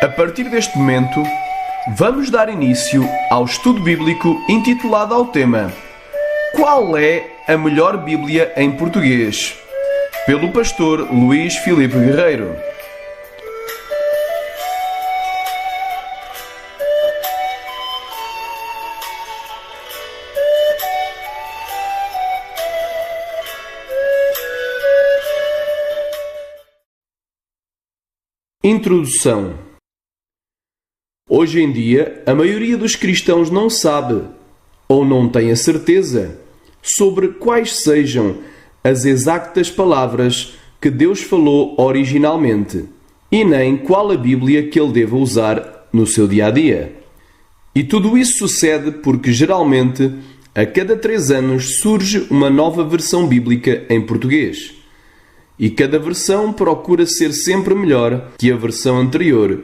A partir deste momento, vamos dar início ao estudo bíblico intitulado ao tema Qual é a melhor Bíblia em português? Pelo pastor Luís Filipe Guerreiro. Introdução. Hoje em dia, a maioria dos cristãos não sabe, ou não tem a certeza, sobre quais sejam as exatas palavras que Deus falou originalmente, e nem qual a Bíblia que ele deva usar no seu dia-a-dia. E tudo isso sucede porque, geralmente, a cada 3 anos surge uma nova versão bíblica em português. E cada versão procura ser sempre melhor que a versão anterior,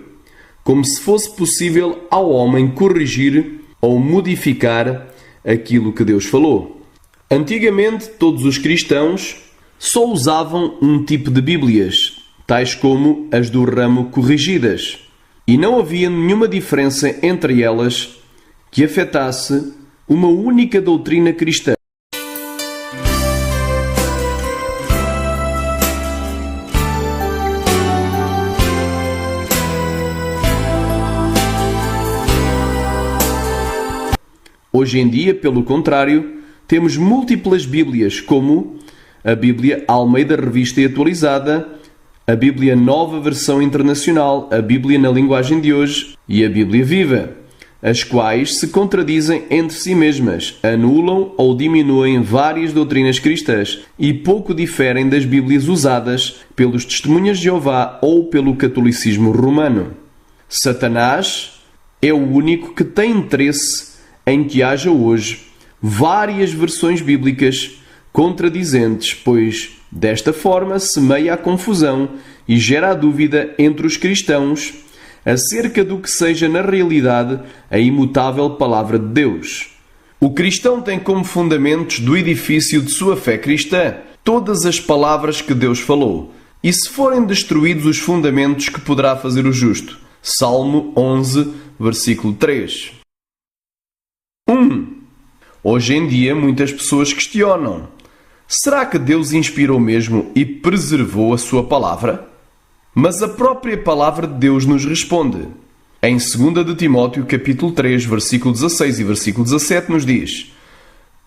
como se fosse possível ao homem corrigir ou modificar aquilo que Deus falou. Antigamente, todos os cristãos só usavam um tipo de Bíblias, tais como as do ramo corrigidas, e não havia nenhuma diferença entre elas que afetasse uma única doutrina cristã. Hoje em dia, pelo contrário, temos múltiplas Bíblias, como a Bíblia Almeida Revista e Atualizada, a Bíblia Nova Versão Internacional, a Bíblia na Linguagem de Hoje e a Bíblia Viva, as quais se contradizem entre si mesmas, anulam ou diminuem várias doutrinas cristãs e pouco diferem das Bíblias usadas pelos Testemunhas de Jeová ou pelo catolicismo romano. Satanás é o único que tem interesse em que haja hoje várias versões bíblicas contradizentes, pois desta forma semeia a confusão e gera a dúvida entre os cristãos acerca do que seja na realidade a imutável Palavra de Deus. O cristão tem como fundamentos do edifício de sua fé cristã todas as palavras que Deus falou. E se forem destruídos os fundamentos, que poderá fazer o justo? Salmo 11, versículo 3. 1. Hoje em dia, muitas pessoas questionam: será que Deus inspirou mesmo e preservou a sua palavra? Mas a própria palavra de Deus nos responde. Em 2 de Timóteo, capítulo 3, versículo 16 e versículo 17, nos diz: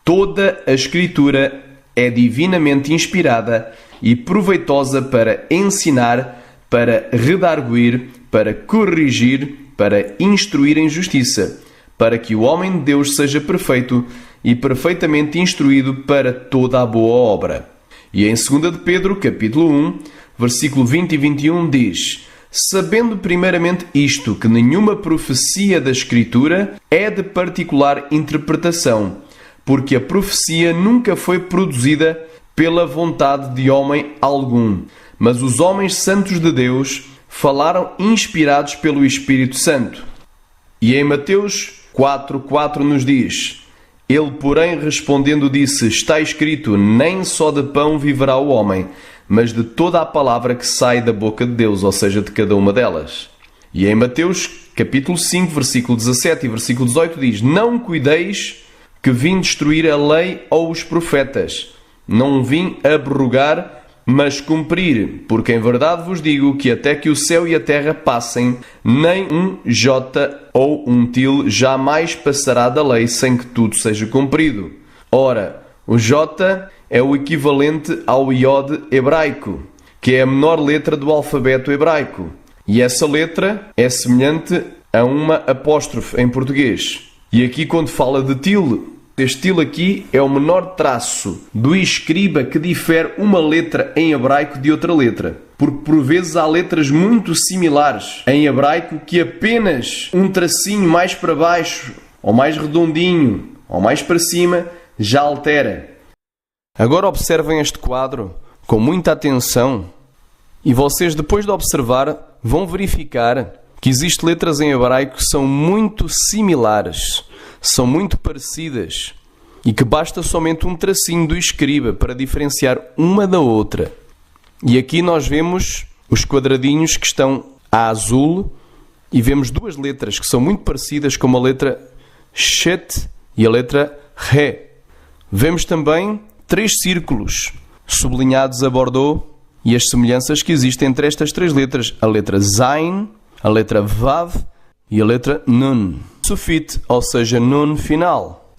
toda a Escritura é divinamente inspirada e proveitosa para ensinar, para redarguir, para corrigir, para instruir em justiça, para que o homem de Deus seja perfeito e perfeitamente instruído para toda a boa obra. E em 2 de Pedro, capítulo 1, versículo 20 e 21, diz: sabendo primeiramente isto, que nenhuma profecia da Escritura é de particular interpretação, porque a profecia nunca foi produzida pela vontade de homem algum, mas os homens santos de Deus falaram inspirados pelo Espírito Santo. E em Mateus 4:4 nos diz: ele, porém, respondendo, disse: está escrito, nem só de pão viverá o homem, mas de toda a palavra que sai da boca de Deus, ou seja, de cada uma delas. E em Mateus capítulo 5, versículo 17 e versículo 18 diz: não cuideis que vim destruir a lei ou os profetas. Não vim abrogar, mas cumprir, porque em verdade vos digo que até que o céu e a terra passem, nem um jota ou um til jamais passará da lei sem que tudo seja cumprido. Ora, o jota é o equivalente ao iode hebraico, que é a menor letra do alfabeto hebraico. E essa letra é semelhante a uma apóstrofe em português. E aqui, quando fala de til, este til aqui é o menor traço do escriba que difere uma letra em hebraico de outra letra. Porque por vezes há letras muito similares em hebraico que apenas um tracinho mais para baixo, ou mais redondinho, ou mais para cima, já altera. Agora observem este quadro com muita atenção e vocês, depois de observar, vão verificar que existem letras em hebraico que são muito similares, são muito parecidas e que basta somente um tracinho do escriba para diferenciar uma da outra. E aqui nós vemos os quadradinhos que estão a azul e vemos duas letras que são muito parecidas, como a letra Shet e a letra He. Vemos também 3 círculos sublinhados a Bordeaux e as semelhanças que existem entre estas 3 letras, a letra Zain, a letra Vav e a letra Nun. Sufit, ou seja, Nun final.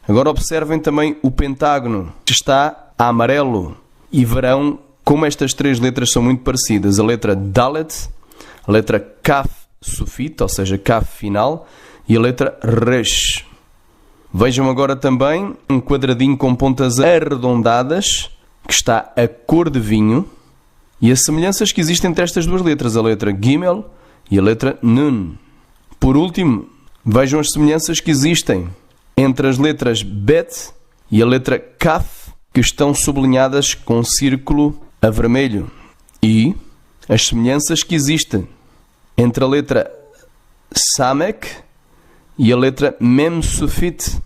Agora observem também o pentágono, que está a amarelo, e verão como estas 3 letras são muito parecidas. A letra Dalet, a letra Kaf Sufit, ou seja, Kaf final, e a letra Resh. Vejam agora também um quadradinho com pontas arredondadas, que está a cor de vinho, e as semelhanças que existem entre estas 2 letras, a letra Gimel e a letra Nun. Por último, vejam as semelhanças que existem entre as letras Bet e a letra Kaf, que estão sublinhadas com um círculo a vermelho. E as semelhanças que existem entre a letra Samek e a letra Mem Sufit,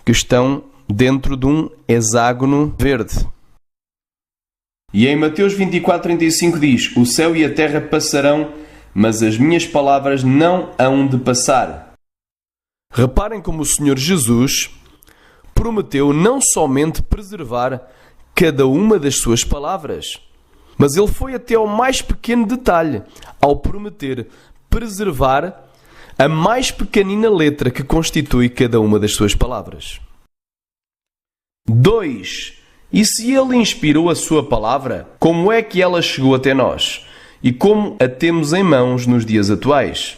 que estão dentro de um hexágono verde. E em Mateus 24:35 diz: o céu e a terra passarão, mas as minhas palavras não hão de passar. Reparem como o Senhor Jesus prometeu não somente preservar cada uma das suas palavras, mas ele foi até ao mais pequeno detalhe ao prometer preservar a mais pequenina letra que constitui cada uma das suas palavras. 2. E se ele inspirou a sua palavra, como é que ela chegou até nós? E como a temos em mãos nos dias atuais?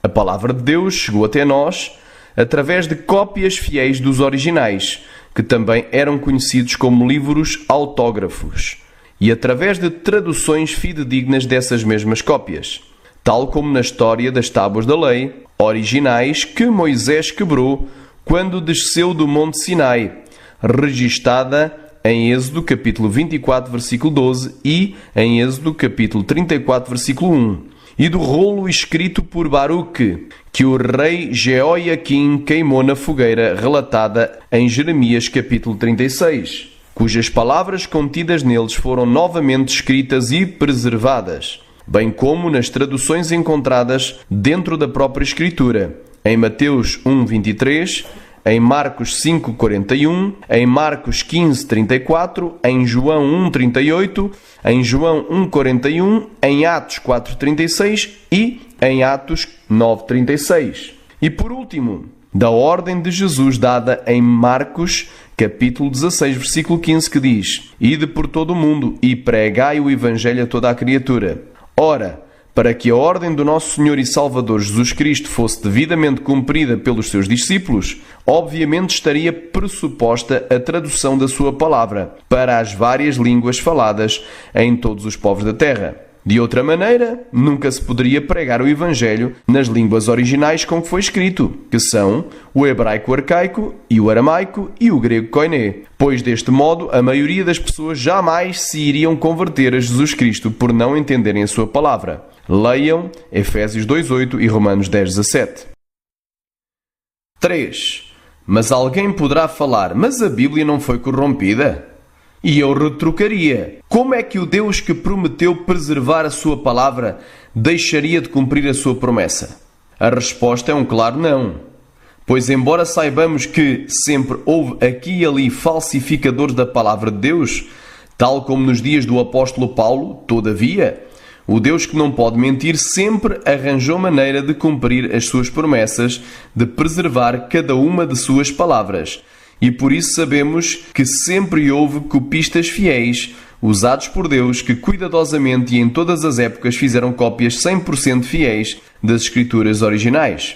A palavra de Deus chegou até nós através de cópias fiéis dos originais, que também eram conhecidos como livros autógrafos, e através de traduções fidedignas dessas mesmas cópias, tal como na história das tábuas da lei, originais que Moisés quebrou quando desceu do Monte Sinai, registada em Êxodo capítulo 24, versículo 12 e em Êxodo capítulo 34, versículo 1, e do rolo escrito por Baruque, que o rei Jeoiaquim queimou na fogueira, relatada em Jeremias capítulo 36, cujas palavras contidas neles foram novamente escritas e preservadas, bem como nas traduções encontradas dentro da própria Escritura, em Mateus 1:23, em Marcos 5:41, em Marcos 15:34, em João 1:38, em João 1:41, em Atos 4:36 e em Atos 9:36. E por último, da ordem de Jesus dada em Marcos capítulo 16, versículo 15, que diz: Ide por todo o mundo e pregai o Evangelho a toda a criatura. Ora, para que a ordem do nosso Senhor e Salvador Jesus Cristo fosse devidamente cumprida pelos seus discípulos, obviamente estaria pressuposta a tradução da sua palavra para as várias línguas faladas em todos os povos da terra. De outra maneira, nunca se poderia pregar o Evangelho nas línguas originais com que foi escrito, que são o hebraico arcaico e o aramaico e o grego koiné, pois deste modo a maioria das pessoas jamais se iriam converter a Jesus Cristo por não entenderem a sua palavra. Leiam Efésios 2:8 e Romanos 10:17. 3. Mas alguém poderá falar, mas a Bíblia não foi corrompida? E eu retrucaria: como é que o Deus que prometeu preservar a sua palavra deixaria de cumprir a sua promessa? A resposta é um claro não. Pois embora saibamos que sempre houve aqui e ali falsificadores da palavra de Deus, tal como nos dias do apóstolo Paulo, todavia, o Deus que não pode mentir sempre arranjou maneira de cumprir as suas promessas, de preservar cada uma de suas palavras. E por isso sabemos que sempre houve copistas fiéis, usados por Deus, que cuidadosamente e em todas as épocas fizeram cópias 100% fiéis das escrituras originais.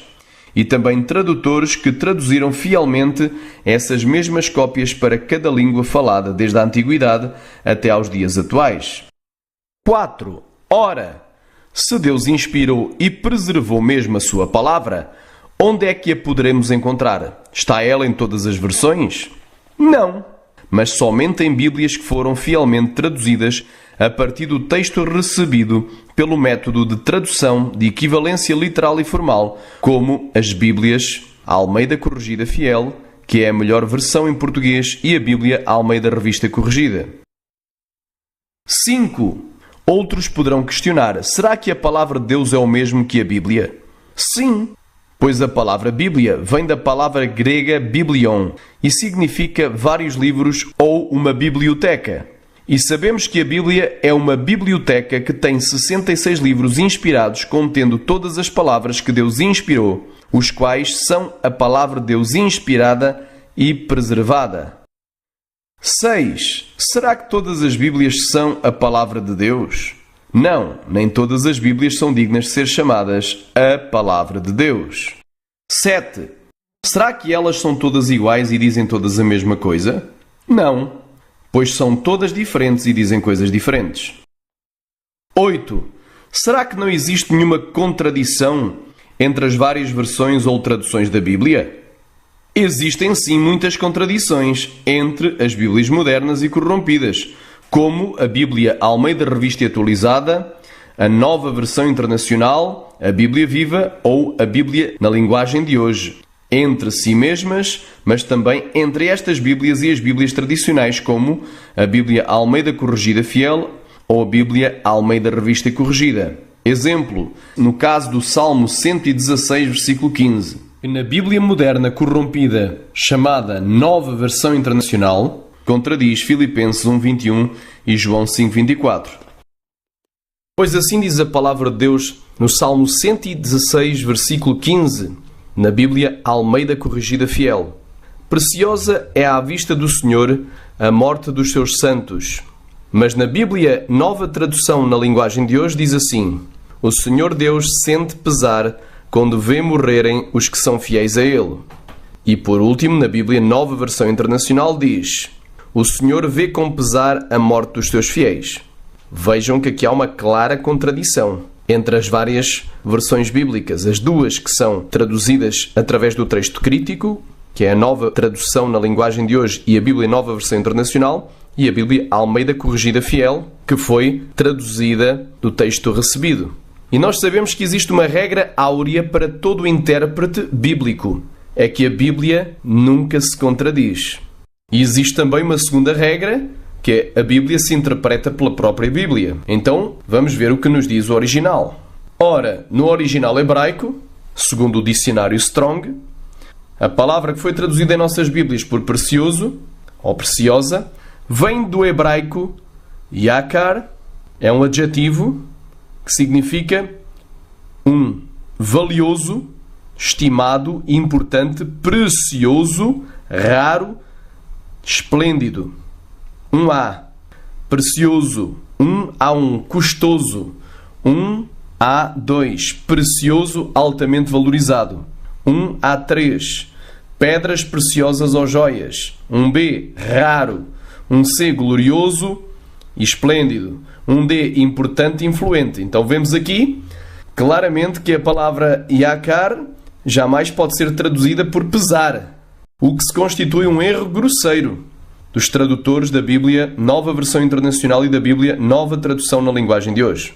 E também tradutores que traduziram fielmente essas mesmas cópias para cada língua falada, desde a antiguidade até aos dias atuais. 4. Ora, se Deus inspirou e preservou mesmo a sua palavra, onde é que a poderemos encontrar? Está ela em todas as versões? Não, mas somente em Bíblias que foram fielmente traduzidas a partir do texto recebido pelo método de tradução de equivalência literal e formal, como as Bíblias Almeida Corrigida Fiel, que é a melhor versão em português, e a Bíblia Almeida Revista Corrigida. 5. Outros poderão questionar: será que a palavra de Deus é o mesmo que a Bíblia? Sim, pois a palavra Bíblia vem da palavra grega biblion e significa vários livros ou uma biblioteca. E sabemos que a Bíblia é uma biblioteca que tem 66 livros inspirados contendo todas as palavras que Deus inspirou, os quais são a palavra de Deus inspirada e preservada. 6. Será que todas as Bíblias são a palavra de Deus? Não, nem todas as Bíblias são dignas de ser chamadas a palavra de Deus. 7. Será que elas são todas iguais e dizem todas a mesma coisa? Não, pois são todas diferentes e dizem coisas diferentes. 8. Será que não existe nenhuma contradição entre as várias versões ou traduções da Bíblia? Existem sim muitas contradições entre as Bíblias modernas e corrompidas, como a Bíblia Almeida Revista e Atualizada, a Nova Versão Internacional, a Bíblia Viva ou a Bíblia na linguagem de hoje, entre si mesmas, mas também entre estas Bíblias e as Bíblias tradicionais, como a Bíblia Almeida Corrigida Fiel ou a Bíblia Almeida Revista e Corrigida. Exemplo, no caso do Salmo 116, versículo 15. Na Bíblia moderna corrompida, chamada Nova Versão Internacional, contradiz Filipenses 1:21 e João 5:24. Pois assim diz a palavra de Deus no Salmo 116, versículo 15, na Bíblia Almeida Corrigida Fiel. Preciosa é à vista do Senhor a morte dos seus santos. Mas na Bíblia Nova Tradução na linguagem de hoje diz assim: o Senhor Deus sente pesar quando vê morrerem os que são fiéis a Ele. E por último, na Bíblia Nova Versão Internacional diz: o Senhor vê com pesar a morte dos seus fiéis. Vejam que aqui há uma clara contradição entre as várias versões bíblicas. As duas que são traduzidas através do texto crítico, que é a Nova Tradução na linguagem de hoje, e a Bíblia Nova Versão Internacional, e a Bíblia Almeida Corrigida Fiel, que foi traduzida do texto recebido. E nós sabemos que existe uma regra áurea para todo intérprete bíblico. É que a Bíblia nunca se contradiz. E existe também uma segunda regra, que é a Bíblia se interpreta pela própria Bíblia. Então, vamos ver o que nos diz o original. Ora, no original hebraico, segundo o dicionário Strong, a palavra que foi traduzida em nossas Bíblias por precioso, ou preciosa, vem do hebraico yakar, é um adjetivo que significa valioso, estimado, importante, precioso, raro, esplêndido. A, precioso. A1, custoso. A2, precioso, altamente valorizado. A3, pedras preciosas ou joias. B, raro. C, glorioso e esplêndido. D, importante e influente. Então vemos aqui claramente que a palavra yakar jamais pode ser traduzida por pesar, o que se constitui um erro grosseiro dos tradutores da Bíblia Nova Versão Internacional e da Bíblia Nova Tradução na linguagem de hoje.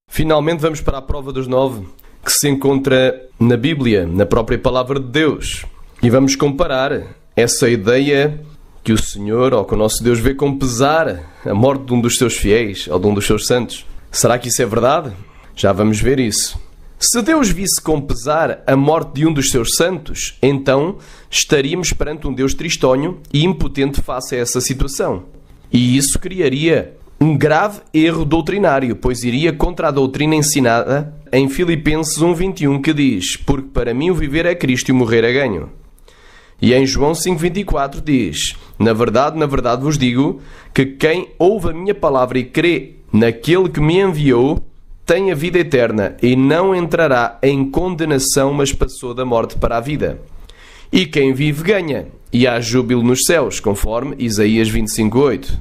Finalmente vamos para a prova dos 9, que se encontra na Bíblia, na própria Palavra de Deus. E vamos comparar essa ideia que o Senhor, ou que o nosso Deus, vê com pesar a morte de um dos seus fiéis, ou de um dos seus santos. Será que isso é verdade? Já vamos ver isso. Se Deus visse com pesar a morte de um dos seus santos, então estaríamos perante um Deus tristonho e impotente face a essa situação. E isso criaria um grave erro doutrinário, pois iria contra a doutrina ensinada em Filipenses 1:21, que diz: porque para mim o viver é Cristo e o morrer é ganho. E em João 5:24 diz: na verdade vos digo que quem ouve a minha palavra e crê naquele que me enviou tem a vida eterna e não entrará em condenação, mas passou da morte para a vida. E quem vive ganha, e há júbilo nos céus, conforme Isaías 25:8.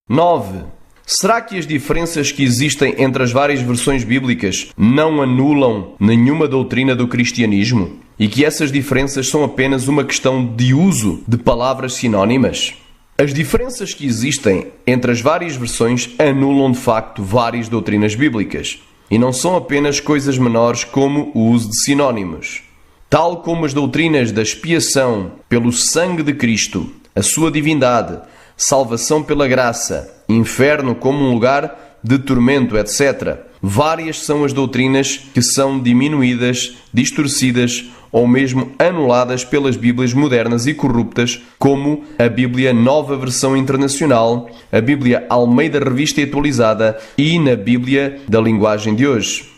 9. Será que as diferenças que existem entre as várias versões bíblicas não anulam nenhuma doutrina do cristianismo? E que essas diferenças são apenas uma questão de uso de palavras sinónimas? As diferenças que existem entre as várias versões anulam de facto várias doutrinas bíblicas. E não são apenas coisas menores como o uso de sinónimos. Tal como as doutrinas da expiação pelo sangue de Cristo, a sua divindade, salvação pela graça, inferno como um lugar de tormento, etc. Várias são as doutrinas que são diminuídas, distorcidas ou mesmo anuladas pelas Bíblias modernas e corruptas, como a Bíblia Nova Versão Internacional, a Bíblia Almeida Revista e Atualizada e na Bíblia da linguagem de hoje.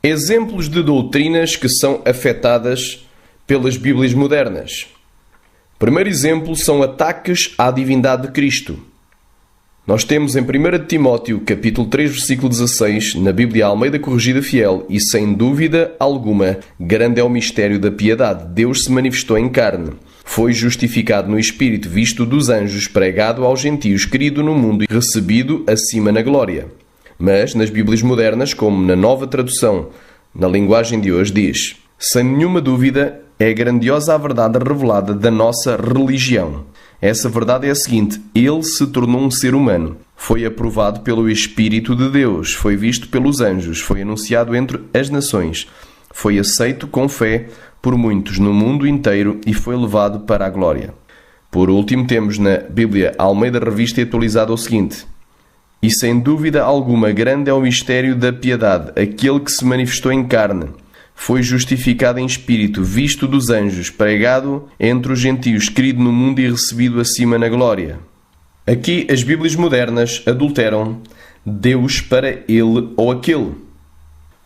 Exemplos de doutrinas que são afetadas pelas Bíblias modernas. Primeiro exemplo são ataques à divindade de Cristo. Nós temos em 1 Timóteo, capítulo 3, versículo 16, na Bíblia Almeida Corrigida Fiel, e sem dúvida alguma, grande é o mistério da piedade. Deus se manifestou em carne. Foi justificado no Espírito, visto dos anjos, pregado aos gentios, querido no mundo e recebido acima na glória. Mas, nas Bíblias modernas, como na Nova Tradução, na linguagem de hoje, diz: sem nenhuma dúvida, é grandiosa a verdade revelada da nossa religião. Essa verdade é a seguinte: Ele se tornou um ser humano. Foi aprovado pelo Espírito de Deus. Foi visto pelos anjos. Foi anunciado entre as nações. Foi aceito com fé por muitos no mundo inteiro e foi levado para a glória. Por último, temos na Bíblia Almeida Revista e Atualizada o seguinte: e sem dúvida alguma grande é o mistério da piedade, aquele que se manifestou em carne. Foi justificado em espírito, visto dos anjos, pregado entre os gentios, querido no mundo e recebido acima na glória. Aqui as Bíblias modernas adulteram Deus para ele ou aquele.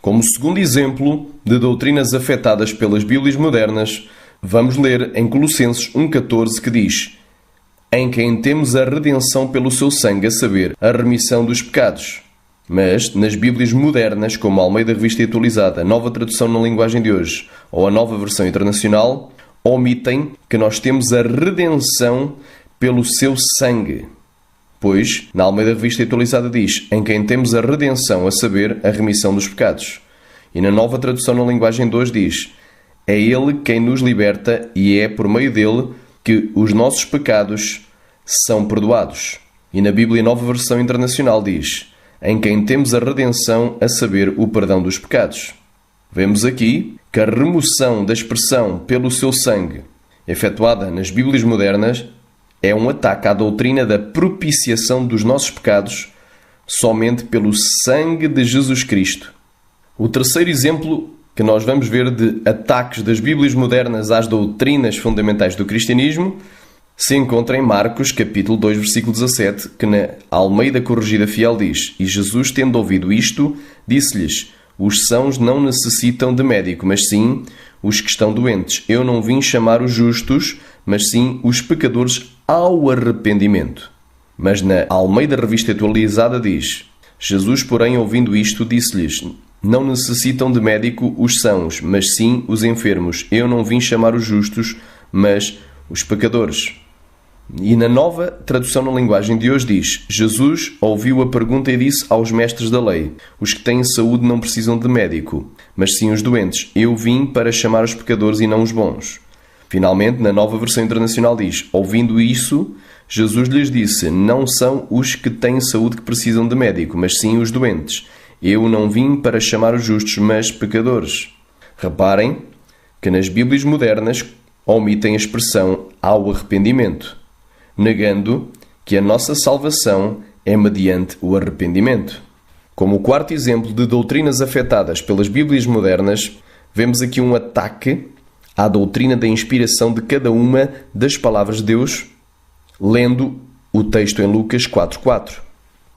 Como segundo exemplo de doutrinas afetadas pelas Bíblias modernas, vamos ler em Colossenses 1,14 que diz: em quem temos a redenção pelo seu sangue, a saber, a remissão dos pecados. Mas, nas Bíblias modernas, como a Almeida Revista e Atualizada, a Nova Tradução na linguagem de hoje, ou a Nova Versão Internacional, omitem que nós temos a redenção pelo seu sangue. Pois, na Almeida Revista e Atualizada diz: em quem temos a redenção, a saber, a remissão dos pecados. E na Nova Tradução na linguagem de hoje diz: é Ele quem nos liberta e é por meio dele que os nossos pecados são perdoados. E na Bíblia Nova Versão Internacional diz: em quem temos a redenção, a saber, o perdão dos pecados. Vemos aqui que a remoção da expressão pelo seu sangue, efetuada nas Bíblias modernas, é um ataque à doutrina da propiciação dos nossos pecados somente pelo sangue de Jesus Cristo. O terceiro exemplo que nós vamos ver de ataques das Bíblias modernas às doutrinas fundamentais do cristianismo se encontra em Marcos, capítulo 2, versículo 17, que na Almeida Corrigida Fiel diz: e Jesus, tendo ouvido isto, disse-lhes: os sãos não necessitam de médico, mas sim os que estão doentes. Eu não vim chamar os justos, mas sim os pecadores ao arrependimento. Mas na Almeida Revista Atualizada diz: Jesus, porém, ouvindo isto, disse-lhes: não necessitam de médico os sãos, mas sim os enfermos. Eu não vim chamar os justos, mas os pecadores. E na Nova Tradução na linguagem de hoje diz: Jesus ouviu a pergunta e disse aos mestres da lei: os que têm saúde não precisam de médico, mas sim os doentes. Eu vim para chamar os pecadores e não os bons. Finalmente, na Nova Versão Internacional diz: ouvindo isso, Jesus lhes disse: não são os que têm saúde que precisam de médico, mas sim os doentes. Eu não vim para chamar os justos, mas pecadores. Reparem que nas Bíblias modernas omitem a expressão ao arrependimento, negando que a nossa salvação é mediante o arrependimento. Como quarto exemplo de doutrinas afetadas pelas Bíblias modernas, vemos aqui um ataque à doutrina da inspiração de cada uma das palavras de Deus, lendo o texto em Lucas 4,4,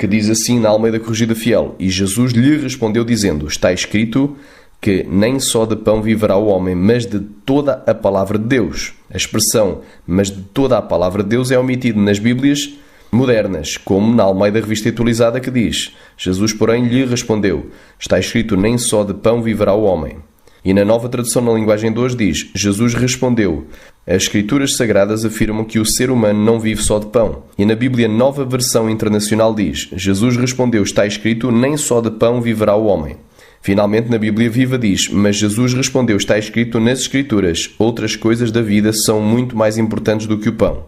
que diz assim na Almeida Corrigida Fiel: e Jesus lhe respondeu dizendo: está escrito que nem só de pão viverá o homem, mas de toda a palavra de Deus. A expressão "mas de toda a palavra de Deus" é omitida nas Bíblias modernas, como na Almeida Revista Atualizada, que diz: Jesus, porém, lhe respondeu: está escrito nem só de pão viverá o homem. E na Nova Tradução na linguagem de hoje diz: Jesus respondeu: as Escrituras Sagradas afirmam que o ser humano não vive só de pão. E na Bíblia Nova Versão Internacional diz: Jesus respondeu: está escrito nem só de pão viverá o homem. Finalmente, na Bíblia Viva diz: mas Jesus respondeu: está escrito nas Escrituras, outras coisas da vida são muito mais importantes do que o pão.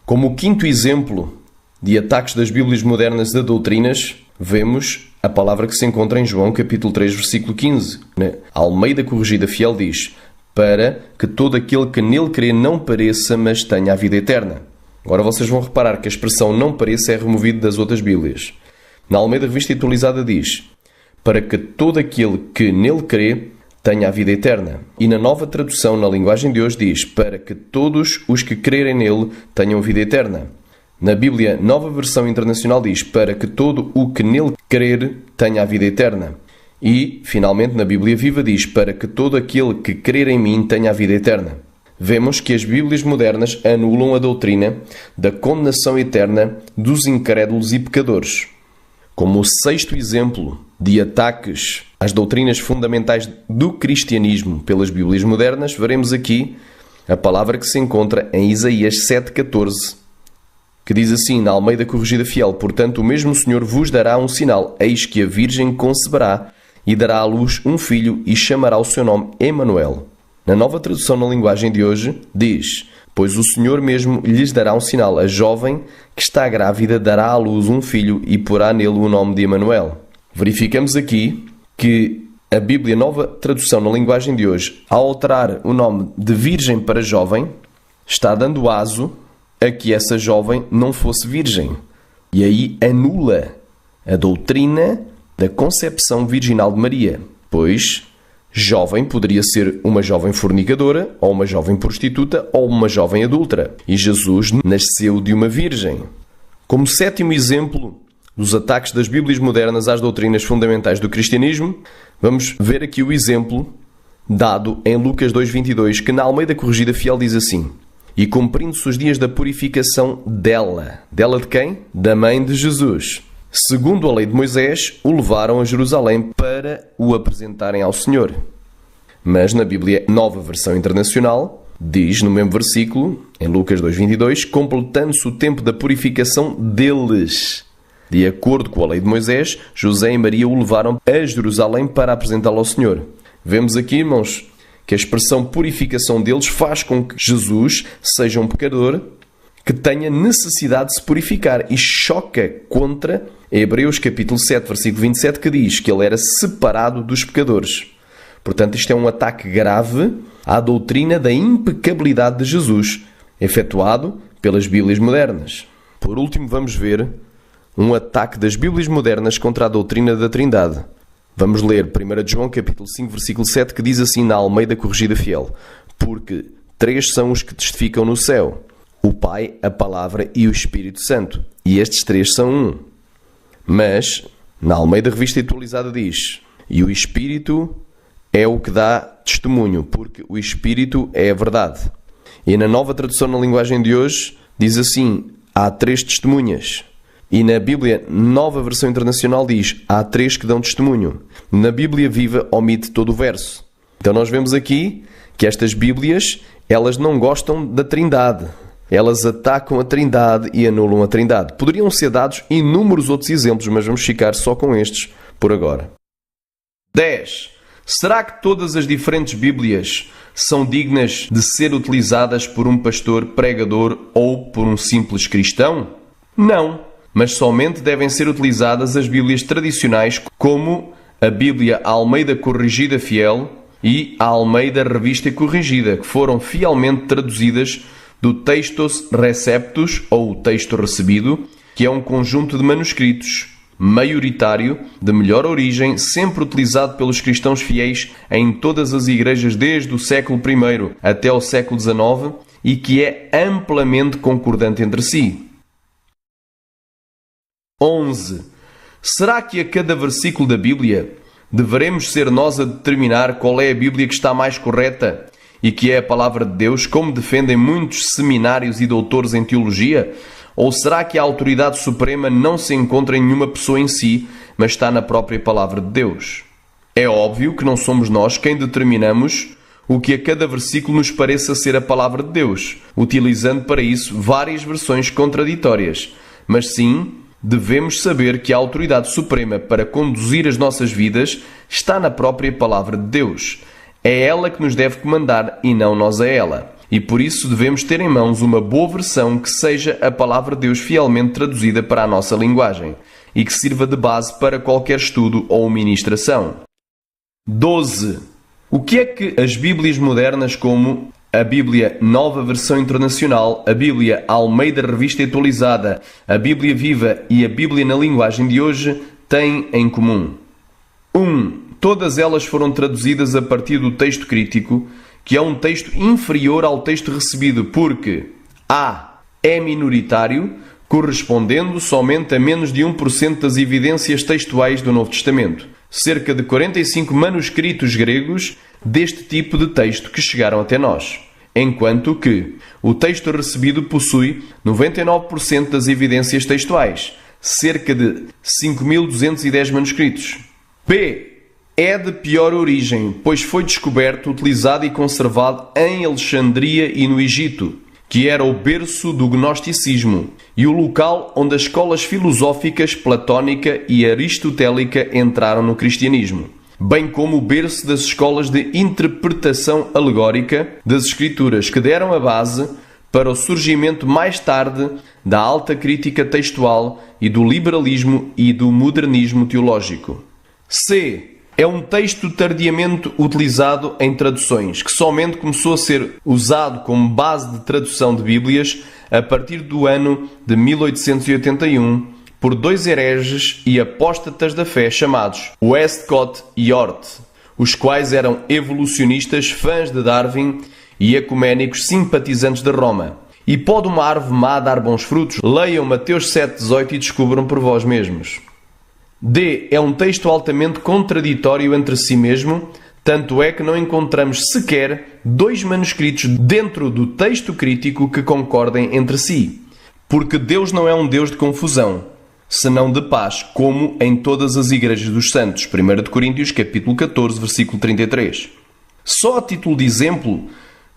Como quinto exemplo de ataques das Bíblias modernas a doutrinas, vemos a palavra que se encontra em João capítulo 3, versículo 15. Na Almeida Corrigida Fiel diz: para que todo aquele que nele crê não pareça, mas tenha a vida eterna. Agora vocês vão reparar que a expressão "não pareça" é removida das outras Bíblias. Na Almeida Revista Atualizada diz: para que todo aquele que nele crê tenha a vida eterna. E na Nova Tradução, na linguagem de hoje, diz: para que todos os que crerem nele tenham vida eterna. Na Bíblia, Nova Versão Internacional, diz: para que todo o que nele crer tenha a vida eterna. E, finalmente, na Bíblia Viva diz: para que todo aquele que crer em mim tenha a vida eterna. Vemos que as Bíblias modernas anulam a doutrina da condenação eterna dos incrédulos e pecadores. Como o sexto exemplo de ataques às doutrinas fundamentais do cristianismo pelas Bíblias modernas, veremos aqui a palavra que se encontra em Isaías 7,14, que diz assim, na Almeida Corrigida Fiel: portanto, o mesmo Senhor vos dará um sinal, eis que a Virgem conceberá e dará à luz um filho e chamará o seu nome Emanuel. Na Nova Tradução na linguagem de hoje, diz: pois o Senhor mesmo lhes dará um sinal, a jovem que está grávida dará à luz um filho e porá nele o nome de Emanuel. Verificamos aqui que a Bíblia Nova Tradução na linguagem de hoje, ao alterar o nome de virgem para jovem, está dando aso a que essa jovem não fosse virgem. E aí anula a doutrina da concepção virginal de Maria, pois jovem poderia ser uma jovem fornicadora, ou uma jovem prostituta, ou uma jovem adúltera. E Jesus nasceu de uma virgem. Como sétimo exemplo dos ataques das Bíblias modernas às doutrinas fundamentais do cristianismo, vamos ver aqui o exemplo dado em Lucas 2,22, que na Almeida Corrigida Fiel diz assim: e cumprindo-se os dias da purificação dela. Dela de quem? Da mãe de Jesus. Segundo a lei de Moisés, o levaram a Jerusalém para o apresentarem ao Senhor. Mas na Bíblia Nova Versão Internacional, diz no mesmo versículo, em Lucas 2,22, completando-se o tempo da purificação deles. De acordo com a lei de Moisés, José e Maria o levaram a Jerusalém para apresentá-lo ao Senhor. Vemos aqui, irmãos, que a expressão purificação deles faz com que Jesus seja um pecador que tenha necessidade de se purificar e choca contra Hebreus capítulo 7, versículo 27, que diz que ele era separado dos pecadores. Portanto, isto é um ataque grave à doutrina da impecabilidade de Jesus, efetuado pelas Bíblias modernas. Por último, vamos ver um ataque das Bíblias modernas contra a doutrina da Trindade. Vamos ler 1 João capítulo 5, versículo 7, que diz assim na Almeida Corrigida Fiel: porque 3 são os que testificam no céu: o Pai, a Palavra e o Espírito Santo. E estes 3 são um. Mas, na Almeida Revista Atualizada diz: e o Espírito é o que dá testemunho, porque o Espírito é a verdade. E na Nova Tradução na linguagem de hoje, diz assim: há 3 testemunhas. E na Bíblia Nova Versão Internacional diz: há 3 que dão testemunho. Na Bíblia Viva omite todo o verso. Então nós vemos aqui que estas Bíblias, elas não gostam da Trindade. Elas atacam a Trindade e anulam a Trindade. Poderiam ser dados inúmeros outros exemplos, mas vamos ficar só com estes por agora. 10. Será que todas as diferentes Bíblias são dignas de ser utilizadas por um pastor pregador ou por um simples cristão? Não, mas somente devem ser utilizadas as Bíblias tradicionais, como a Bíblia Almeida Corrigida Fiel e a Almeida Revista Corrigida, que foram fielmente traduzidas do Textus Receptus, ou o texto recebido, que é um conjunto de manuscritos maioritário, de melhor origem, sempre utilizado pelos cristãos fiéis em todas as igrejas desde o século I até o século XIX e que é amplamente concordante entre si. 11. Será que a cada versículo da Bíblia deveremos ser nós a determinar qual é a Bíblia que está mais correta e que é a palavra de Deus, como defendem muitos seminários e doutores em teologia? Ou será que a autoridade suprema não se encontra em nenhuma pessoa em si, mas está na própria palavra de Deus? É óbvio que não somos nós quem determinamos o que a cada versículo nos pareça ser a palavra de Deus, utilizando para isso várias versões contraditórias. Mas sim, devemos saber que a autoridade suprema para conduzir as nossas vidas está na própria palavra de Deus. É ela que nos deve comandar e não nós a ela. E por isso devemos ter em mãos uma boa versão que seja a palavra de Deus fielmente traduzida para a nossa linguagem e que sirva de base para qualquer estudo ou ministração. 12. O que é que as Bíblias modernas como a Bíblia Nova Versão Internacional, a Bíblia Almeida Revista Atualizada, a Bíblia Viva e a Bíblia na linguagem de hoje têm em comum? 1. Todas elas foram traduzidas a partir do texto crítico, que é um texto inferior ao texto recebido porque a. é minoritário, correspondendo somente a menos de 1% das evidências textuais do Novo Testamento. Cerca de 45 manuscritos gregos deste tipo de texto que chegaram até nós, enquanto que o texto recebido possui 99% das evidências textuais, cerca de 5.210 manuscritos. B. É de pior origem, pois foi descoberto, utilizado e conservado em Alexandria e no Egito, que era o berço do gnosticismo e o local onde as escolas filosóficas platónica e aristotélica entraram no cristianismo, bem como o berço das escolas de interpretação alegórica das Escrituras, que deram a base para o surgimento mais tarde da alta crítica textual e do liberalismo e do modernismo teológico. C. É um texto tardiamente utilizado em traduções, que somente começou a ser usado como base de tradução de Bíblias a partir do ano de 1881 por dois hereges e apóstatas da fé chamados Westcott e Hort, os quais eram evolucionistas, fãs de Darwin e ecuménicos simpatizantes de Roma. E pode uma árvore má dar bons frutos? Leiam Mateus 7,18 e descubram por vós mesmos. D. É um texto altamente contraditório entre si mesmo, tanto é que não encontramos sequer dois manuscritos dentro do texto crítico que concordem entre si. Porque Deus não é um Deus de confusão, senão de paz, como em todas as igrejas dos santos. 1 Coríntios capítulo 14, versículo 33. Só a título de exemplo,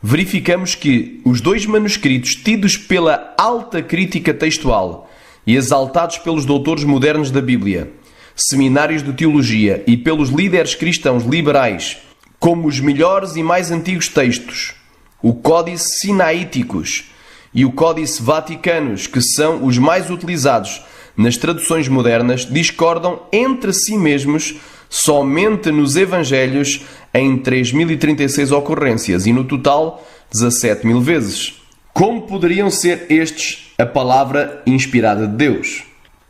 verificamos que os dois manuscritos tidos pela alta crítica textual e exaltados pelos doutores modernos da Bíblia, seminários de teologia e pelos líderes cristãos liberais como os melhores e mais antigos textos, o Códice Sinaíticos e o Códice Vaticanos, que são os mais utilizados nas traduções modernas, discordam entre si mesmos somente nos Evangelhos em 3.036 ocorrências e no total 17.000 vezes. Como poderiam ser estes a palavra inspirada de Deus?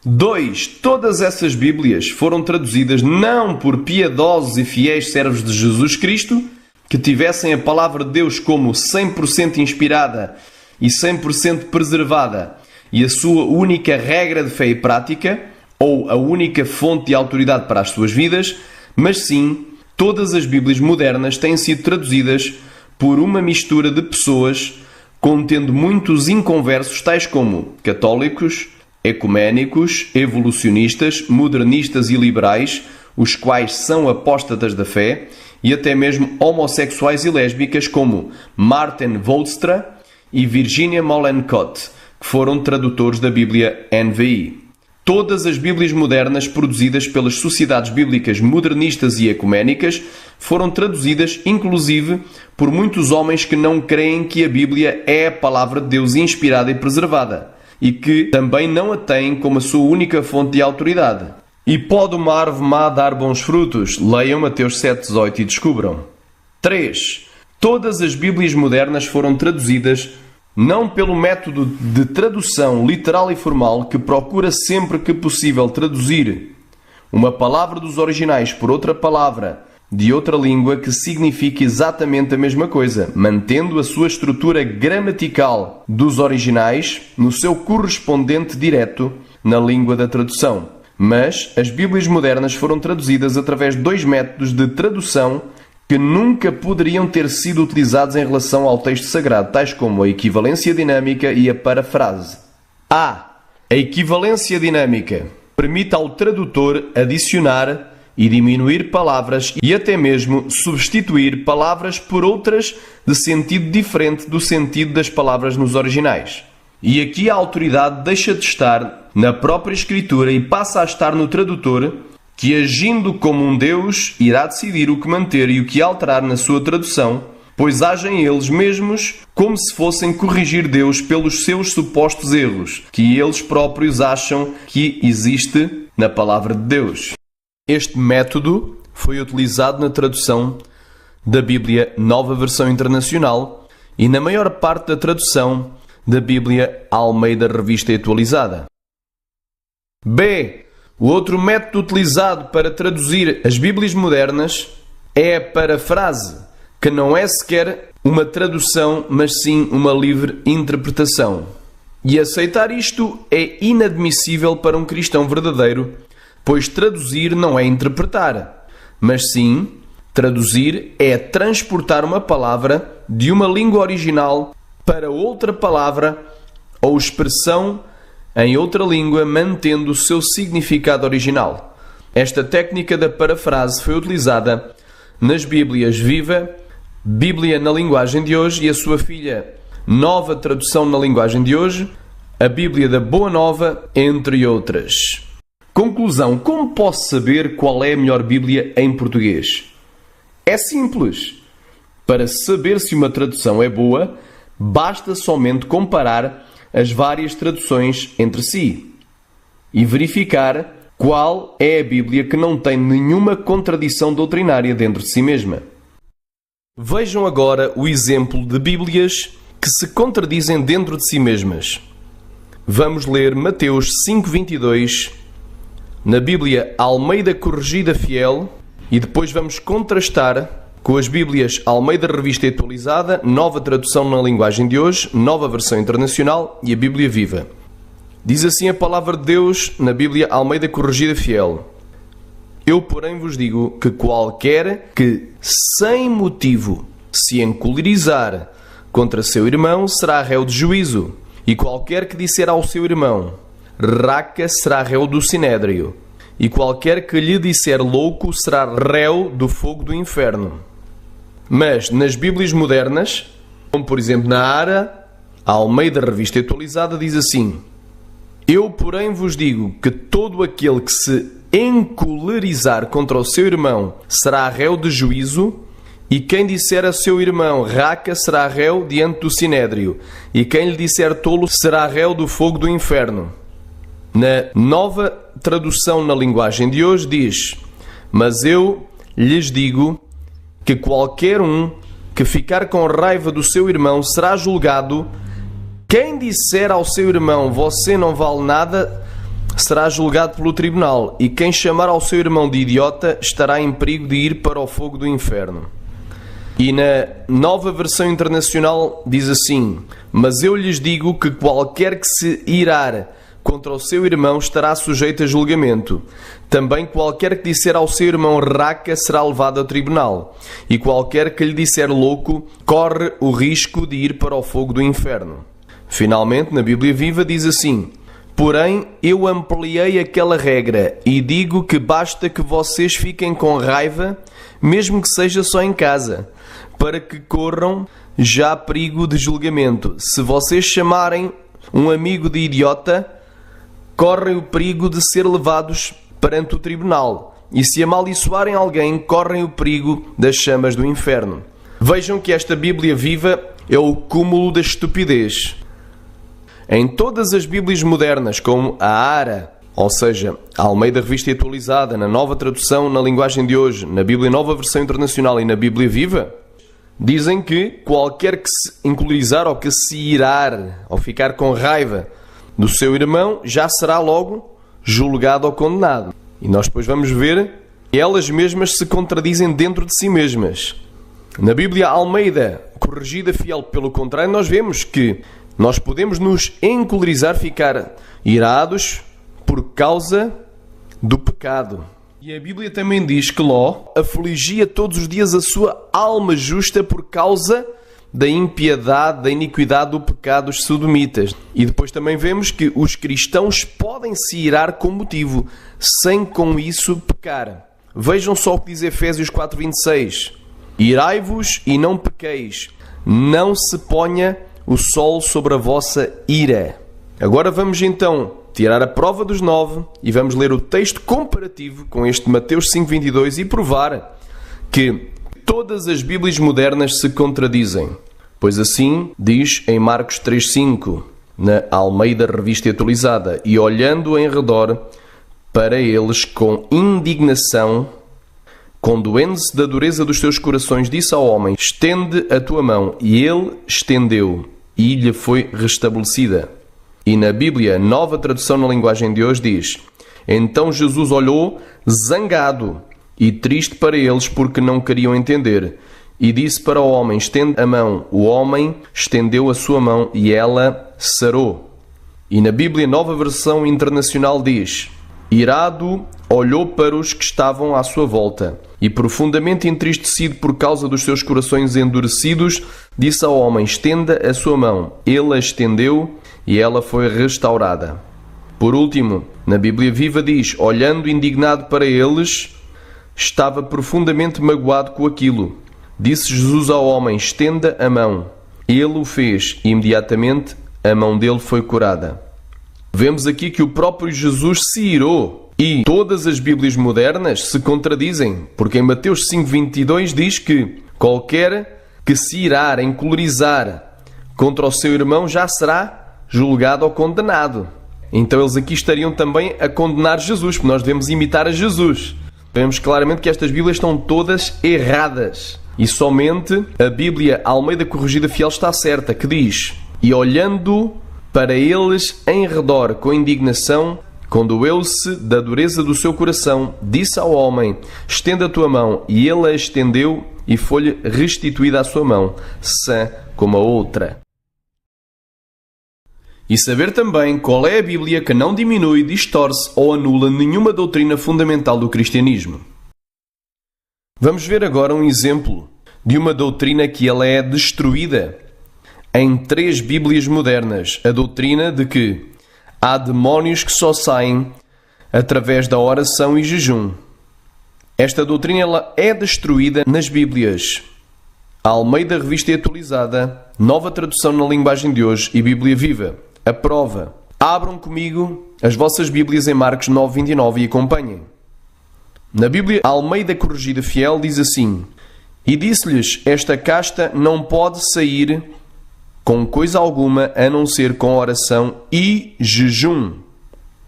2. Todas essas Bíblias foram traduzidas não por piedosos e fiéis servos de Jesus Cristo, que tivessem a palavra de Deus como 100% inspirada e 100% preservada e a sua única regra de fé e prática, ou a única fonte de autoridade para as suas vidas, mas sim, todas as Bíblias modernas têm sido traduzidas por uma mistura de pessoas contendo muitos inconversos, tais como católicos, ecuménicos, evolucionistas, modernistas e liberais, os quais são apóstatas da fé, e até mesmo homossexuais e lésbicas como Martin Volstra e Virginia Mollenkott, que foram tradutores da Bíblia NVI. Todas as Bíblias modernas produzidas pelas sociedades bíblicas modernistas e ecuménicas foram traduzidas, inclusive, por muitos homens que não creem que a Bíblia é a palavra de Deus inspirada e preservada, e que também não a têm como a sua única fonte de autoridade. E pode uma árvore má dar bons frutos? Leiam Mateus 7,18 e descubram. 3. Todas as Bíblias modernas foram traduzidas não pelo método de tradução literal e formal, que procura sempre que possível traduzir uma palavra dos originais por outra palavra de outra língua que signifique exatamente a mesma coisa, mantendo a sua estrutura gramatical dos originais no seu correspondente direto na língua da tradução. Mas as Bíblias modernas foram traduzidas através de dois métodos de tradução que nunca poderiam ter sido utilizados em relação ao texto sagrado, tais como a equivalência dinâmica e a parafrase. A equivalência dinâmica permite ao tradutor adicionar e diminuir palavras e até mesmo substituir palavras por outras de sentido diferente do sentido das palavras nos originais. E aqui a autoridade deixa de estar na própria Escritura e passa a estar no tradutor, que, agindo como um Deus, irá decidir o que manter e o que alterar na sua tradução, pois agem eles mesmos como se fossem corrigir Deus pelos seus supostos erros, que eles próprios acham que existe na palavra de Deus. Este método foi utilizado na tradução da Bíblia Nova Versão Internacional e na maior parte da tradução da Bíblia Almeida Revista e Atualizada. B. O outro método utilizado para traduzir as Bíblias modernas é a parafrase, que não é sequer uma tradução, mas sim uma livre interpretação. E aceitar isto é inadmissível para um cristão verdadeiro, pois traduzir não é interpretar, mas sim, traduzir é transportar uma palavra de uma língua original para outra palavra ou expressão em outra língua, mantendo o seu significado original. Esta técnica da parafrase foi utilizada nas Bíblias Viva, Bíblia na linguagem de hoje e a sua filha Nova Tradução na linguagem de hoje, a Bíblia da Boa Nova, entre outras. Conclusão: como posso saber qual é a melhor Bíblia em português? É simples. Para saber se uma tradução é boa, basta somente comparar as várias traduções entre si e verificar qual é a Bíblia que não tem nenhuma contradição doutrinária dentro de si mesma. Vejam agora o exemplo de Bíblias que se contradizem dentro de si mesmas. Vamos ler Mateus 5:22 na Bíblia Almeida Corrigida Fiel e depois vamos contrastar com as Bíblias Almeida Revista e Atualizada, Nova Tradução na linguagem de hoje, Nova Versão Internacional e a Bíblia Viva. Diz assim a palavra de Deus na Bíblia Almeida Corrigida Fiel: Eu, porém, vos digo que qualquer que, sem motivo, se encolerizar contra seu irmão, será réu de juízo. E qualquer que disser ao seu irmão, raca, será réu do sinédrio. E qualquer que lhe disser louco, será réu do fogo do inferno. Mas nas Bíblias modernas, como por exemplo na ARA, a Almeida Revista e Atualizada, diz assim: Eu, porém, vos digo que todo aquele que se encolerizar contra o seu irmão será réu de juízo, e quem disser a seu irmão raca será réu diante do sinédrio, e quem lhe disser tolo será réu do fogo do inferno. Na Nova Tradução na linguagem de hoje diz: Mas eu lhes digo que qualquer um que ficar com raiva do seu irmão será julgado. Quem disser ao seu irmão, você não vale nada, será julgado pelo tribunal. E quem chamar ao seu irmão de idiota estará em perigo de ir para o fogo do inferno. E na Nova Versão Internacional diz assim: Mas eu lhes digo que qualquer que se irar contra o seu irmão estará sujeito a julgamento. Também qualquer que disser ao seu irmão raca será levado ao tribunal. E qualquer que lhe disser louco corre o risco de ir para o fogo do inferno. Finalmente, na Bíblia Viva diz assim: Porém, eu ampliei aquela regra e digo que basta que vocês fiquem com raiva, mesmo que seja só em casa, para que corram já perigo de julgamento. Se vocês chamarem um amigo de idiota, correm o perigo de ser levados perante o tribunal. E se amaldiçoarem alguém, correm o perigo das chamas do inferno. Vejam que esta Bíblia Viva é o cúmulo da estupidez. Em todas as Bíblias modernas, como a ARA, ou seja, a Almeida Revista e Atualizada, na Nova Tradução na linguagem de hoje, na Bíblia Nova Versão Internacional e na Bíblia Viva, dizem que qualquer que se encolerizar ou que se irar ou ficar com raiva do seu irmão já será logo julgado ou condenado. E nós depois vamos ver que elas mesmas se contradizem dentro de si mesmas. Na Bíblia Almeida Corrigida Fiel, pelo contrário, nós vemos que nós podemos nos encolerizar, ficar irados por causa do pecado. E a Bíblia também diz que Ló afligia todos os dias a sua alma justa por causa da impiedade, da iniquidade do pecado dos sodomitas. E depois também vemos que os cristãos podem se irar com motivo, sem com isso pecar. Vejam só o que diz Efésios 4:26. Irai-vos e não pequeis, não se ponha o sol sobre a vossa ira. Agora vamos então tirar a prova dos 9 e vamos ler o texto comparativo com este Mateus 5:22 e provar que todas as Bíblias modernas se contradizem. Pois assim diz em Marcos 3:5, na Almeida Revista e Atualizada: E olhando em redor para eles com indignação, condoendo-se da dureza dos seus corações, disse ao homem: estende a tua mão. E ele estendeu, e lhe foi restabelecida. E na Bíblia, nova tradução na linguagem de hoje, diz: então Jesus olhou zangado e triste para eles, porque não queriam entender. E disse para o homem: estende a mão. O homem estendeu a sua mão e ela sarou. E na Bíblia, nova versão internacional, diz: irado, olhou para os que estavam à sua volta e, profundamente entristecido por causa dos seus corações endurecidos, disse ao homem: estenda a sua mão. Ele a estendeu e ela foi restaurada. Por último, na Bíblia Viva diz: olhando indignado para eles, estava profundamente magoado com aquilo. Disse Jesus ao homem: estenda a mão. Ele o fez e imediatamente a mão dele foi curada. Vemos aqui que o próprio Jesus se irou. E todas as Bíblias modernas se contradizem, porque em Mateus 5,22 diz que qualquer que se irar, encolerizar contra o seu irmão já será julgado ou condenado. Então eles aqui estariam também a condenar Jesus, porque nós devemos imitar a Jesus. Vemos claramente que estas Bíblias estão todas erradas. E somente a Bíblia Almeida Corrigida Fiel está certa, que diz: e olhando para eles em redor com indignação, condoeu-se da dureza do seu coração, disse ao homem: estenda a tua mão. E ele a estendeu e foi-lhe restituída a sua mão, sã como a outra. E saber também qual é a Bíblia que não diminui, distorce ou anula nenhuma doutrina fundamental do cristianismo. Vamos ver agora um exemplo de uma doutrina que ela é destruída em 3 Bíblias modernas. A doutrina de que há demónios que só saem através da oração e jejum. Esta doutrina ela é destruída nas Bíblias Almeida Revista e Atualizada, Nova Tradução na Linguagem de Hoje e Bíblia Viva. A prova. Abram comigo as vossas Bíblias em Marcos 9:29 e acompanhem. Na Bíblia Almeida Corrigida Fiel diz assim: e disse-lhes: esta casta não pode sair com coisa alguma a não ser com oração e jejum.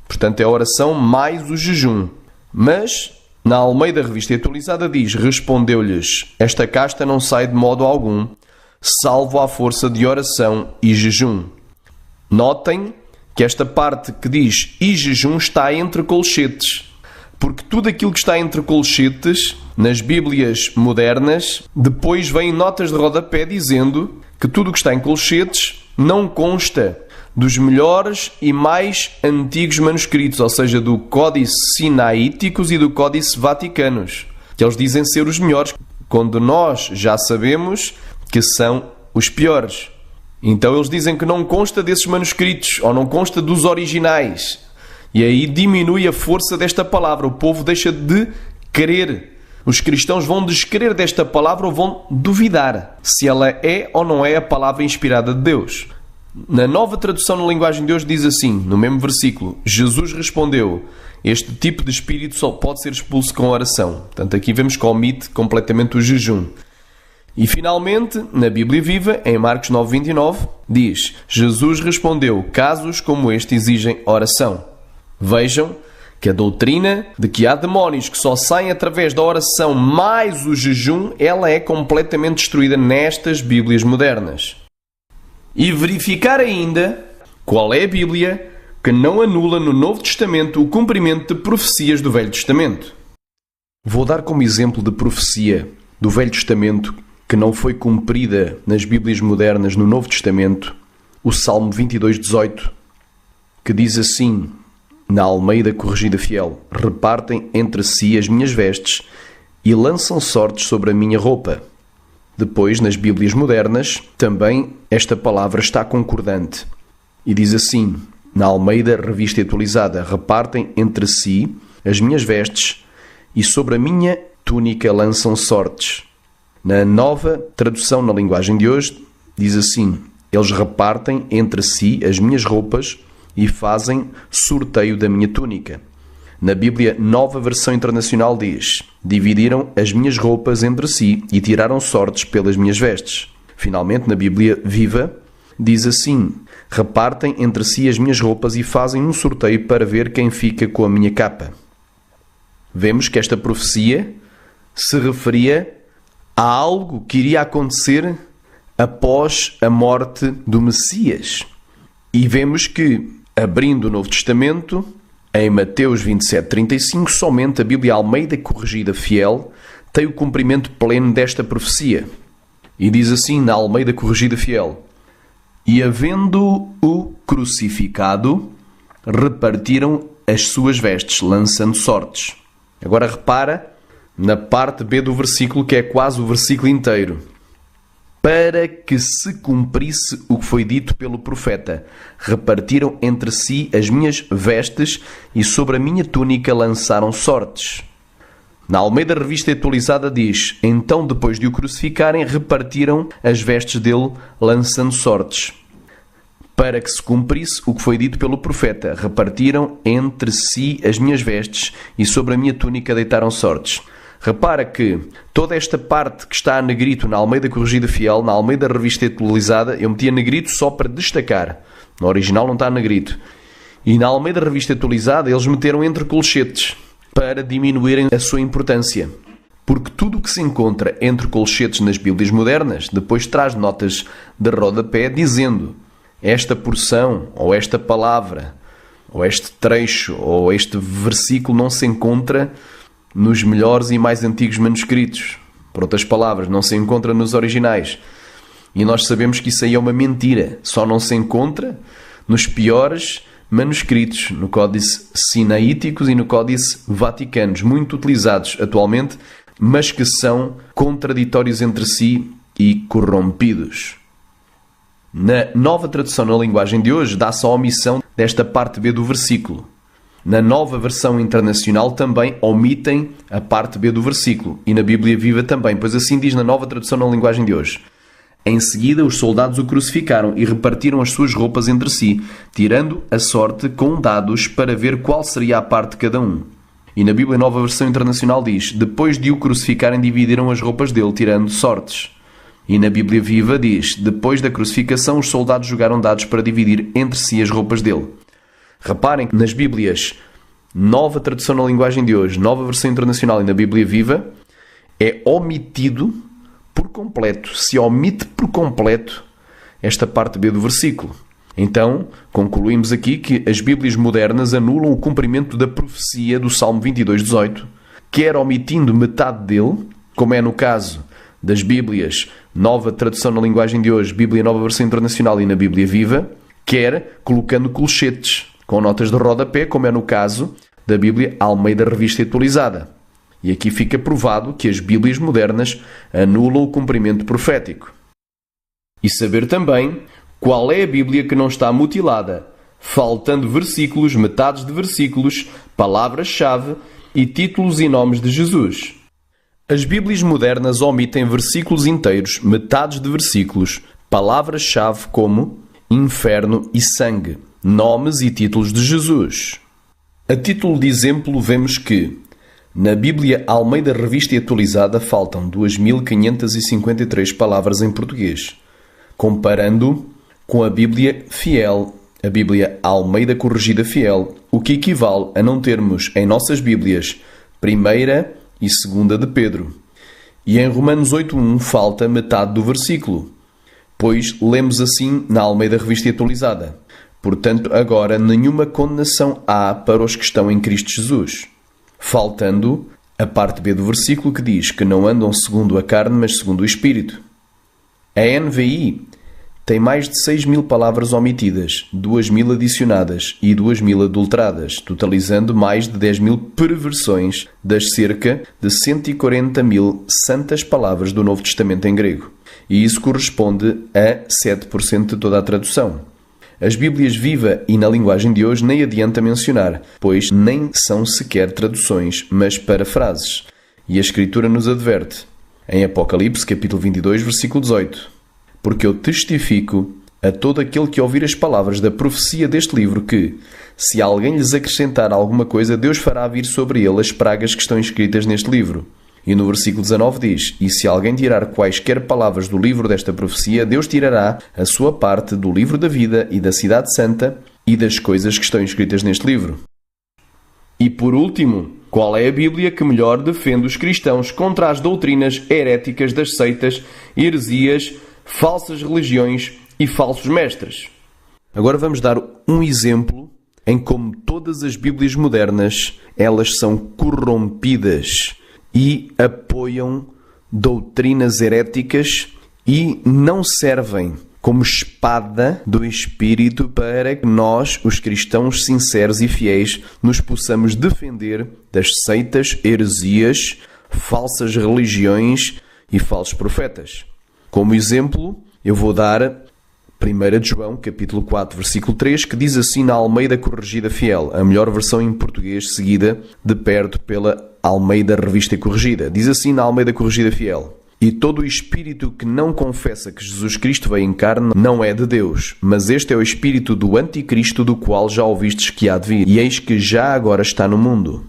Portanto, é a oração mais o jejum. Mas na Almeida Revista e Atualizada diz: respondeu-lhes: esta casta não sai de modo algum, salvo à força de oração e jejum. Notem que esta parte que diz e jejum está entre colchetes, porque tudo aquilo que está entre colchetes nas Bíblias modernas, depois vem notas de rodapé dizendo que tudo o que está em colchetes não consta dos melhores e mais antigos manuscritos, ou seja, do Códice Sinaíticos e do Códice Vaticanos, que eles dizem ser os melhores, quando nós já sabemos que são os piores. Então eles dizem que não consta desses manuscritos, ou não consta dos originais. E aí diminui a força desta palavra. O povo deixa de crer. Os cristãos vão descrer desta palavra ou vão duvidar se ela é ou não é a palavra inspirada de Deus. Na Nova Tradução na Linguagem de Hoje diz assim, no mesmo versículo: Jesus respondeu: este tipo de espírito só pode ser expulso com oração. Portanto, aqui vemos que omite completamente o jejum. E finalmente, na Bíblia Viva, em Marcos 9:29, diz: Jesus respondeu: casos como este exigem oração. Vejam que a doutrina de que há demónios que só saem através da oração mais o jejum, ela é completamente destruída nestas Bíblias modernas. E verificar ainda qual é a Bíblia que não anula no Novo Testamento o cumprimento de profecias do Velho Testamento. Vou dar como exemplo de profecia do Velho Testamento que não foi cumprida nas Bíblias modernas no Novo Testamento, o Salmo 22:18, que diz assim, na Almeida Corrigida Fiel: repartem entre si as minhas vestes e lançam sortes sobre a minha roupa. Depois, nas Bíblias modernas, também esta palavra está concordante. E diz assim, na Almeida Revista e Atualizada: repartem entre si as minhas vestes e sobre a minha túnica lançam sortes. Na Nova Tradução na Linguagem de Hoje, diz assim: eles repartem entre si as minhas roupas e fazem sorteio da minha túnica. Na Bíblia Nova Versão Internacional diz: dividiram as minhas roupas entre si e tiraram sortes pelas minhas vestes. Finalmente, na Bíblia Viva, diz assim: repartem entre si as minhas roupas e fazem um sorteio para ver quem fica com a minha capa. Vemos que esta profecia se referia a algo que iria acontecer após a morte do Messias. E vemos que, abrindo o Novo Testamento, em Mateus 27:35, somente a Bíblia Almeida Corrigida Fiel tem o cumprimento pleno desta profecia. E diz assim na Almeida Corrigida Fiel: E havendo-o crucificado, repartiram as suas vestes, lançando sortes. Agora repara na parte B do versículo, que é quase o versículo inteiro. Para que se cumprisse o que foi dito pelo profeta, repartiram entre si as minhas vestes e sobre a minha túnica lançaram sortes. Na Almeida Revista Atualizada diz: Então, depois de o crucificarem, repartiram as vestes dele, lançando sortes. Para que se cumprisse o que foi dito pelo profeta, repartiram entre si as minhas vestes e sobre a minha túnica deitaram sortes. Repara que toda esta parte que está a negrito na Almeida Corrigida Fiel, na Almeida Revista Atualizada, eu meti a negrito só para destacar. No original não está a negrito. E na Almeida Revista Atualizada eles meteram entre colchetes para diminuírem a sua importância. Porque tudo o que se encontra entre colchetes nas Bíblias modernas depois traz notas de rodapé dizendo: esta porção, ou esta palavra, ou este trecho, ou este versículo não se encontra nos melhores e mais antigos manuscritos. Por outras palavras, não se encontra nos originais. E nós sabemos que isso aí é uma mentira. Só não se encontra nos piores manuscritos, no Códice Sinaíticos e no Códice Vaticanos, muito utilizados atualmente, mas que são contraditórios entre si e corrompidos. Na Nova Tradução na Linguagem de hoje, dá-se a omissão desta parte B do versículo. Na Nova Versão Internacional também omitem a parte B do versículo. E na Bíblia Viva também, pois assim diz na Nova Tradução na Linguagem de hoje: Em seguida os soldados o crucificaram e repartiram as suas roupas entre si, tirando a sorte com dados para ver qual seria a parte de cada um. E na Bíblia Nova Versão Internacional diz: Depois de o crucificarem, dividiram as roupas dele, tirando sortes. E na Bíblia Viva diz: Depois da crucificação, os soldados jogaram dados para dividir entre si as roupas dele. Reparem que nas Bíblias Nova Tradução na Linguagem de hoje, Nova Versão Internacional e na Bíblia Viva, é omitido por completo. Se omite por completo esta parte B do versículo. Então, concluímos aqui que as Bíblias modernas anulam o cumprimento da profecia do Salmo 22:18, quer omitindo metade dele, como é no caso das Bíblias Nova Tradução na Linguagem de hoje, Bíblia Nova Versão Internacional e na Bíblia Viva, quer colocando colchetes com notas de rodapé, como é no caso da Bíblia Almeida Revista Atualizada. E aqui fica provado que as Bíblias modernas anulam o cumprimento profético. E saber também qual é a Bíblia que não está mutilada, faltando versículos, metades de versículos, palavras-chave e títulos e nomes de Jesus. As Bíblias modernas omitem versículos inteiros, metades de versículos, palavras-chave como inferno e sangue, nomes e títulos de Jesus. A título de exemplo, vemos que na Bíblia Almeida Revista e Atualizada faltam 2.553 palavras em português, comparando com a Bíblia Fiel, a Bíblia Almeida Corrigida Fiel, o que equivale a não termos em nossas Bíblias 1ª e 2ª de Pedro. E em Romanos 8:1 falta metade do versículo, pois lemos assim na Almeida Revista e Atualizada: Portanto, agora nenhuma condenação há para os que estão em Cristo Jesus. Faltando a parte B do versículo que diz que não andam segundo a carne, mas segundo o Espírito. A NVI tem mais de 6.000 palavras omitidas, 2.000 adicionadas e 2.000 adulteradas, totalizando mais de 10.000 perversões das cerca de 140.000 santas palavras do Novo Testamento em grego. E isso corresponde a 7% de toda a tradução. As Bíblias Viva e na linguagem de hoje nem adianta mencionar, pois nem são sequer traduções, mas parafrases. E a Escritura nos adverte, em Apocalipse, capítulo 22, versículo 18: Porque eu testifico a todo aquele que ouvir as palavras da profecia deste livro que, se alguém lhes acrescentar alguma coisa, Deus fará vir sobre ele as pragas que estão escritas neste livro. E no versículo 19 diz: E se alguém tirar quaisquer palavras do livro desta profecia, Deus tirará a sua parte do livro da vida e da cidade santa e das coisas que estão escritas neste livro. E por último, Qual é a Bíblia que melhor defende os cristãos contra as doutrinas heréticas das seitas, heresias, falsas religiões e falsos mestres? Agora vamos dar um exemplo em como todas as Bíblias modernas, elas são corrompidas e apoiam doutrinas heréticas e não servem como espada do Espírito para que nós, os cristãos sinceros e fiéis, nos possamos defender das seitas, heresias, falsas religiões e falsos profetas. Como exemplo, eu vou dar 1 João, capítulo 4, versículo 3, que diz assim na Almeida Corrigida Fiel, a melhor versão em português, seguida de perto pela Almeida Revista e Corrigida. Diz assim na Almeida Corrigida Fiel: E todo o espírito que não confessa que Jesus Cristo veio em carne não é de Deus, mas este é o espírito do anticristo, do qual já ouvistes que há de vir, e eis que já agora está no mundo.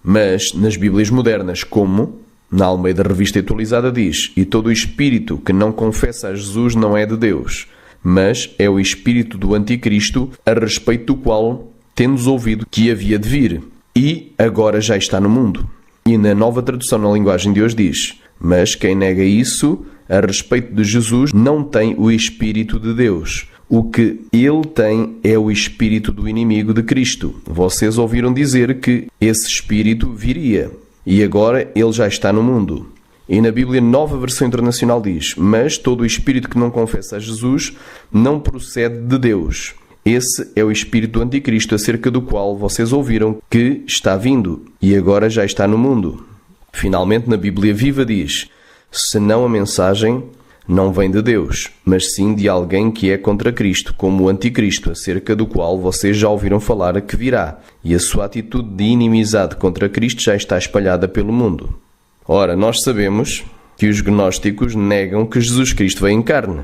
Mas nas Bíblias modernas, como na Almeida Revista Atualizada diz: E todo o espírito que não confessa a Jesus não é de Deus, mas é o espírito do anticristo, a respeito do qual tendes ouvido que havia de vir, e agora já está no mundo. E na Nova Tradução na Linguagem de hoje diz: Mas quem nega isso, a respeito de Jesus, não tem o Espírito de Deus. O que ele tem é o espírito do inimigo de Cristo. Vocês ouviram dizer que esse espírito viria, e agora ele já está no mundo. E na Bíblia Nova Versão Internacional diz: Mas todo o espírito que não confessa a Jesus não procede de Deus. Esse é o espírito do anticristo, acerca do qual vocês ouviram que está vindo, e agora já está no mundo. Finalmente, na Bíblia Viva diz: Senão a mensagem não vem de Deus, mas sim de alguém que é contra Cristo, como o anticristo, acerca do qual vocês já ouviram falar que virá, e a sua atitude de inimizade contra Cristo já está espalhada pelo mundo. Ora, nós sabemos que os gnósticos negam que Jesus Cristo veio em carne,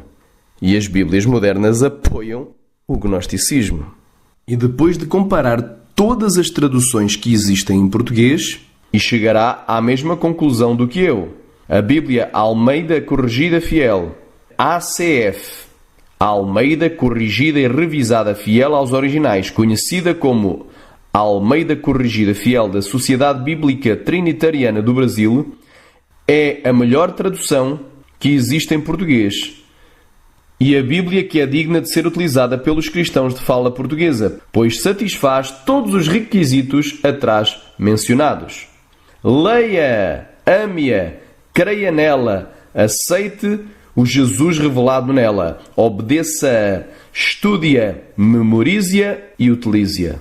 e as Bíblias modernas apoiam o gnosticismo. E depois de comparar todas as traduções que existem em português, e chegará à mesma conclusão do que eu. A Bíblia Almeida Corrigida Fiel, ACF, Almeida Corrigida e Revisada Fiel aos Originais, conhecida como Almeida Corrigida Fiel da Sociedade Bíblica Trinitariana do Brasil, é a melhor tradução que existe em português e a Bíblia que é digna de ser utilizada pelos cristãos de fala portuguesa, pois satisfaz todos os requisitos atrás mencionados. Leia, ame-a, creia nela, aceite o Jesus revelado nela, obedeça-a, estude-a, memorize-a e utilize-a.